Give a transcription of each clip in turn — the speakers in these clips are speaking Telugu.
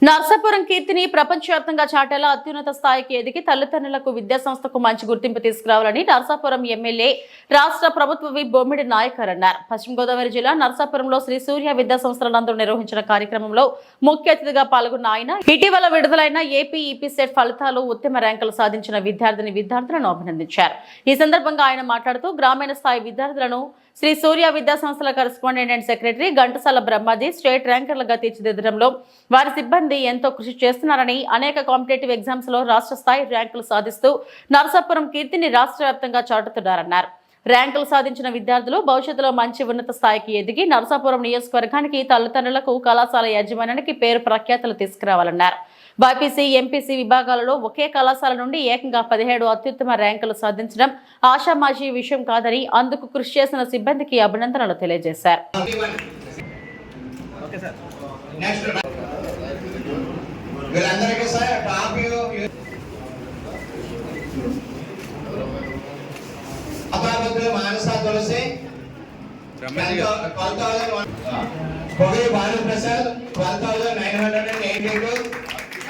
నర్సాపురం కీర్తిని ప్రపంచవ్యాప్తంగా చాటేలా అత్యున్నత స్థాయికి ఎదిగి తల్లిదండ్రులకు విద్యాసంస్థకు మంచి గుర్తింపు తీసుకురావాలని నర్సాపురం ఎమ్మెల్యే రాష్ట్ర ప్రభుత్వ విప్ బొమ్మిడి నాయకర్ అన్నారు. పశ్చిమ గోదావరి జిల్లా నర్సాపురంలో శ్రీ సూర్య విద్యాసంస్థల నందు నిర్వహించిన కార్యక్రమంలో ముఖ్య అతిథిగా పాల్గొన్న ఆయన ఇటీవల విడుదలైన ఏపీ ఈపీసెట్ ఫలితాలు ఉత్తమ ర్యాంకులు సాధించిన విద్యార్థులను అభినందించారు. ఈ సందర్భంగా ఆయన మాట్లాడుతూ గ్రామీణ స్థాయి విద్యార్థులను శ్రీ సూర్య విద్యాసంస్థల correspondent and secretary Ghantasala Brahmaji state ర్యాంకర్లుగా తీర్చిదిద్దడంలో వారి సిబ్బంది ఎంతో కృషి చేస్తున్నారని, అనేక కాంపిటేటివ్ ఎగ్జామ్స్ లో రాష్ట్ర స్థాయి ర్యాంకులు సాధిస్తూ నర్సాపురం కీర్తిని రాష్ట్ర వ్యాప్తంగా చాటుతున్నారన్నారు. ర్యాంకులు సాధించిన విద్యార్థులు భవిష్యత్తులో మంచి ఉన్నత స్థాయికి ఎదిగి నర్సాపురం నియోజకవర్గానికి, తల్లిదండ్రులకు, కళాశాల యాజమాన్యానికి పేరు ప్రఖ్యాతులు తీసుకురావాలన్నారు. బైపీసీ, ఎంపీసీ విభాగాలలో ఒకే కళాశాల నుండి ఏకంగా 17 అత్యుత్తమ ర్యాంకులు సాధించడం ఆషామాషీ విషయం కాదని, అందుకు కృషి చేసిన సిబ్బందికి అభినందనలు తెలియజేశారు.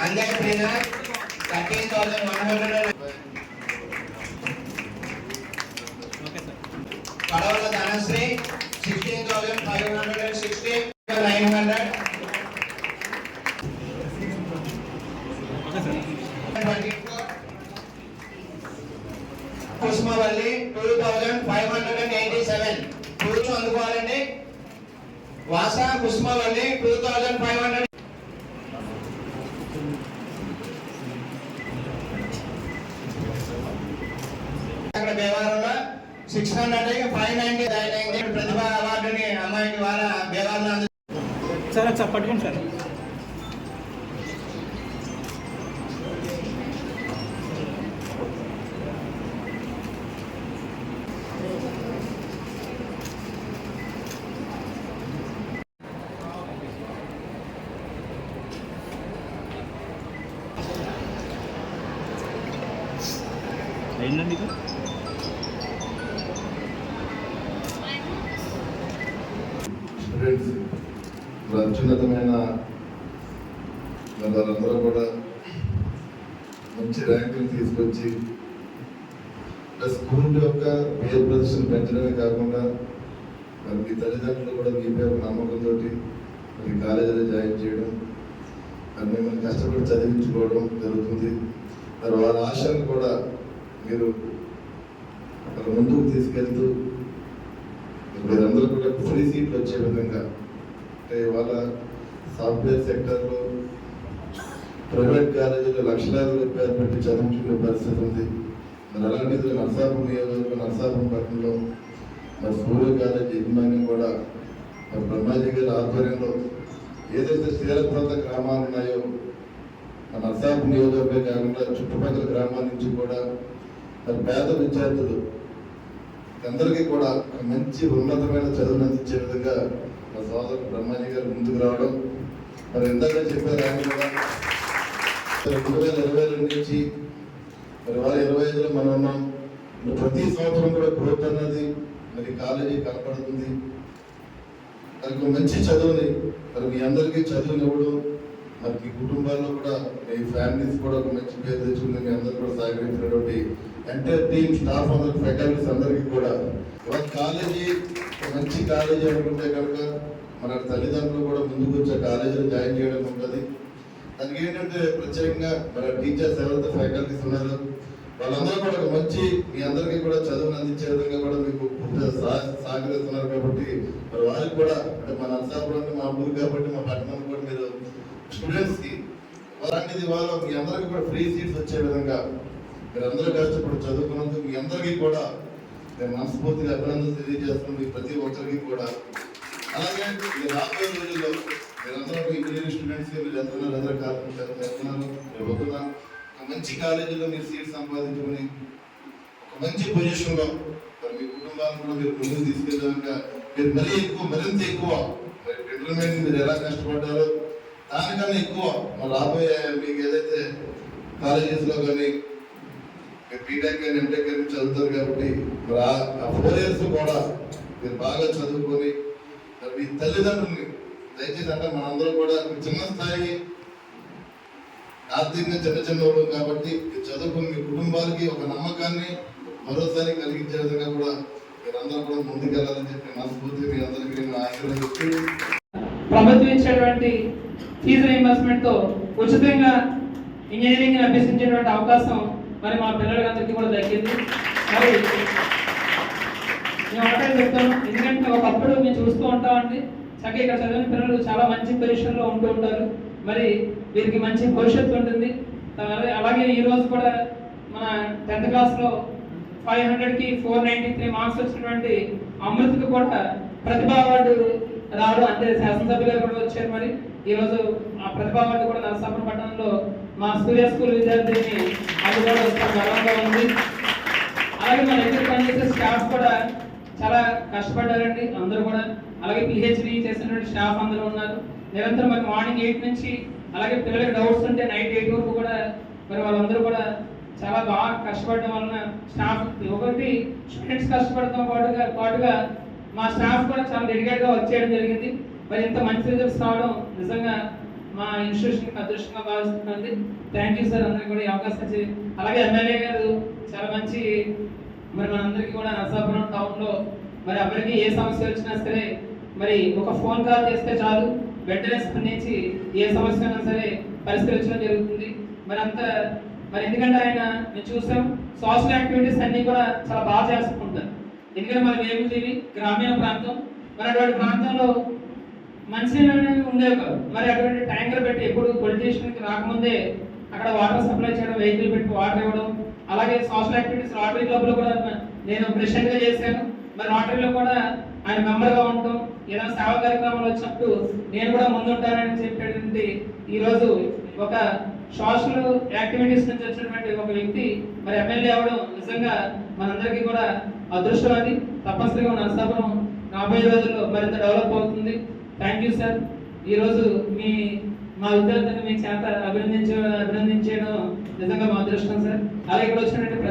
Anjay Prina 13,100. Padavala Dhanasri 16,560. 900. Kusmavalli 2,587. Puruchu andukovalandi. Vasa Kusmavalli 2,500. బేవారంలో 600 590 అయింది. ప్రతిభ అవార్డుని అమ్మాయికి వాళ్ళ బేవారంలో సార్ ఒకసారి పట్టుకోండి సార్. అయిందండి ఇది. స్టూడెంట్స్ అత్యున్నతమైన వాళ్ళందరూ కూడా మంచి ర్యాంకులు తీసుకొచ్చి స్కూల్ యొక్క పేరు ప్రదర్శన పెంచడమే కాకుండా మరి మీ తల్లిదండ్రులు కూడా మీపై ఒక నమ్మకంతో మరి కాలేజీలో జాయిన్ చేయడం, మరి మిమ్మల్ని కష్టపడి చదివించుకోవడం జరుగుతుంది. మరి వారి ఆశలను కూడా మీరు ముందుకు తీసుకెళ్తూ మీరందరూ కూడా ఫ్రీ సీట్లు వచ్చే విధంగా, అంటే ఇవాళ సాఫ్ట్వేర్ సెక్టర్లో ప్రైవేట్ కాలేజీలో లక్షలాది రూపాయలు పెట్టి చదువుకునే పరిస్థితి ఉంది. మరి అలాంటిది నర్సాపురం నియోజకవర్గం, నర్సాపురం పట్టణంలో మరి సూర్య కాలేజీ యజమాన్యం కూడా మరి బ్రహ్మాజీ గారి ఆధ్వర్యంలో ఏదైతే తీర ప్రాంత గ్రామాలు ఉన్నాయో నర్సాపురం నియోజకవర్గం కాకుండా చుట్టుపక్కల గ్రామాల నుంచి కూడా మరి పేద విద్యార్థులు అందరికీ కూడా మంచి ఉన్నతమైన చదువును అందించే విధంగా మా సోదరు బ్రహ్మాజీ గారు ముందుకు రావడం, మరి ఇందాక చెప్పారు ఆయన కూడా 2022 నుంచి మరి 2025లో మనం ఉన్నాం. ప్రతి సంవత్సరం కూడా గ్రోత్ అన్నది మరి కాలేజీ కనపడుతుంది. దానికి మంచి చదువుని మరి మీ అందరికీ చదువునివ్వడం, మరి మీ కుటుంబాల్లో కూడా మీ ఫ్యామిలీస్ కూడా ఒక మంచి పేరు తెచ్చుకుని మీ అందరూ కూడా సహకరించినటువంటి ఎంటైర్ టీమ్, స్టాఫ్ అందరికి, ఫ్యాకల్టీస్ అందరికీ కూడా ఇవాళ కాలేజీ మంచి కాలేజీ అనుకుంటే కనుక మన తల్లిదండ్రులు కూడా ముందుకు వచ్చే కాలేజీలో జాయిన్ చేయడం ఉంటుంది. దానికి ఏంటంటే ప్రత్యేకంగా మన టీచర్స్ ఎవరైతే ఫ్యాకల్టీస్ ఉన్నారో వాళ్ళందరూ కూడా ఒక మంచి మీ అందరికీ కూడా చదువును అందించే విధంగా కూడా మీకు సహకరిస్తున్నారు. కాబట్టి మరి వారికి కూడా అంటే మా నర్సాపురం మా ఊరు కాబట్టి మా పట్టణం కూడా మీరు స్టూడెంట్స్కి అలాంటిది వాళ్ళ మీ అందరికీ కూడా ఫ్రీ సీట్స్ వచ్చే విధంగా మీరు అందరూ కష్టపడి చదువుకున్నందుకు మీ అందరికీ కూడా నేను మనస్ఫూర్తిగా అభినందనలు తెలియజేస్తున్నాను, మీ ప్రతి ఒక్కరికి కూడా. అలాగే ఈ రాబోయే రోజుల్లో మీరందరూ ఇంజనీరింగ్ స్టూడెంట్స్ మీరు వెళ్తున్నారు, అందరూ వెళ్తున్నారు, వెళ్తున్నాను ఒక మంచి కాలేజీలో మీరు సీట్ సంపాదించుకుని ఒక మంచి పొజిషన్లో మరి మీ కుటుంబాలను కూడా మీరు ముందుకు తీసుకెళ్ళాక మీరు మరింత ఎక్కువ ఇంటర్మీడియట్ మీరు ఎలా కష్టపడ్డారో దానికన్నా ఎక్కువ మరి రాబోయే మీకు ఏదైతే కాలేజెస్లో కానీ బీటెక్ కానీ ఎంటెక్ కానీ చదువుతారు కాబట్టి మరి ఆ 4 years కూడా మీరు బాగా చదువుకొని మీ తల్లిదండ్రుల్ని దయచేసి అంటే మనందరూ కూడా చిన్న స్థాయి ఆర్థికంగా చిన్న వాళ్ళం కాబట్టి చదువుకుని మీ కుటుంబాలకి ఒక నమ్మకాన్ని భరోసాని కలిగించే విధంగా కూడా మీరందరూ కూడా ముందుకెళ్ళాలని చెప్పి మనస్ఫూర్తి మీ అందరికీ నేను ఆశీర్వదిస్తూ ప్రభుత్వం ఇచ్చేటువంటి ఫీజు రీయింబర్స్మెంట్ తో ఉచితంగా ఇంజనీరింగ్ అభ్యసించేటువంటి అవకాశం మరి మా పిల్లలందరికీ కూడా దక్కింది. మరి నేను ఒకటే చెప్తాను, ఎందుకంటే ఒకప్పుడు మేము చూస్తూ ఉంటామండి, చక్కగా ఇక్కడ చదివిన పిల్లలు చాలా మంచి పొజిషన్లో ఉంటూ ఉంటారు, మరి వీరికి మంచి భవిష్యత్తు ఉంటుంది. అలాగే ఈ రోజు కూడా మన 10th క్లాస్లో 500కి 493 మార్క్స్ వచ్చినటువంటి అమృత్కి కూడా ప్రతిభా అవార్డు రావడం, అంటే శాసనసభ్యులు గారు కూడా వచ్చారు. మరి ఈ రోజు ఆ ప్రతిభా అవార్డు కూడా నరసాపురం పట్టణంలో మా సూర్య స్కూల్ విద్యార్థిని అది కూడా గర్వంగా ఉంది. అలాగే మన దగ్గర పనిచేసే స్టాఫ్ కూడా చాలా కష్టపడ్డారండి అందరూ కూడా. అలాగే పిహెచ్డి చేసినటువంటి స్టాఫ్ అందరూ ఉన్నారు. నిరంతరం మరి మార్నింగ్ 8 నుంచి, అలాగే పిల్లలకి డౌట్స్ ఉంటే నైట్ 8 వరకు కూడా మరి వాళ్ళందరూ కూడా చాలా బాగా కష్టపడడం వలన స్టాఫ్ ఒకటి స్టూడెంట్స్ కష్టపడటం పాటుగా మా స్టాఫ్ కూడా చాలా డెడికేట్గా వర్క్ చేయడం జరిగింది. మరి ఇంత మంచి రిజల్ట్స్ రావడం నిజంగా మా ఇన్స్టిట్యూషన్కి అదృష్టంగా భావిస్తుంది. థ్యాంక్ యూ సార్ అందరికీ కూడా ఈ అవకాశం ఇచ్చి. అలాగే ఎమ్మెల్యే గారు చాలా మంచి, మరి మనందరికీ కూడా నరసాపురం టౌన్లో మరి ఎవరికి ఏ సమస్య వచ్చినా సరే మరి ఒక ఫోన్ కాల్ చేస్తే చాలు, వెంటనే స్పందించి ఏ సమస్య అయినా సరే పరిష్కరించడం జరుగుతుంది. మరి ఎందుకంటే ఆయన మేము చూసాం సోషల్ యాక్టివిటీస్ అన్నీ కూడా చాలా బాగా చేసుకుంటారు. ఎందుకంటే మరి వేగుజీవి గ్రామీణ ప్రాంతం, మరి అటువంటి ప్రాంతంలో మంచినీళ్ళు ఉండేవి కాదు. మరి అటువంటి ట్యాంకర్ పెట్టి ఎప్పుడు పొలిటీషియన్కి రాకముందే అక్కడ వాటర్ సప్లై చేయడం, వెహికల్ పెట్టి వాటర్ ఇవ్వడం, అలాగే సోషల్ యాక్టివిటీస్ రోటరీ క్లబ్లో కూడా నేను ప్రెసిడెంట్గా చేశాను. మరి రోటరీలో కూడా ఆయన మెంబర్గా ఉండటం, ఏదైనా సేవా కార్యక్రమాలు వచ్చినప్పుడు నేను కూడా ముందుంటానని చెప్పేటువంటి ఈరోజు ఒక సోషల్ యాక్టివిటీస్ నుంచి వచ్చినటువంటి ఒక వ్యక్తి మరి ఎమ్మెల్యే అవ్వడం నిజంగా మనందరికీ కూడా అదృష్టం. అది తప్పనిసరిగా నరసాపురం రాబోయే రోజుల్లో మరింత డెవలప్ అవుతుంది. Thank you sir. ఈరోజు మా విద్యార్థులను మీ చేత అభినందించడం నిజంగా మా అదృష్టం సార్. అలాగే ఇక్కడ వచ్చినటువంటి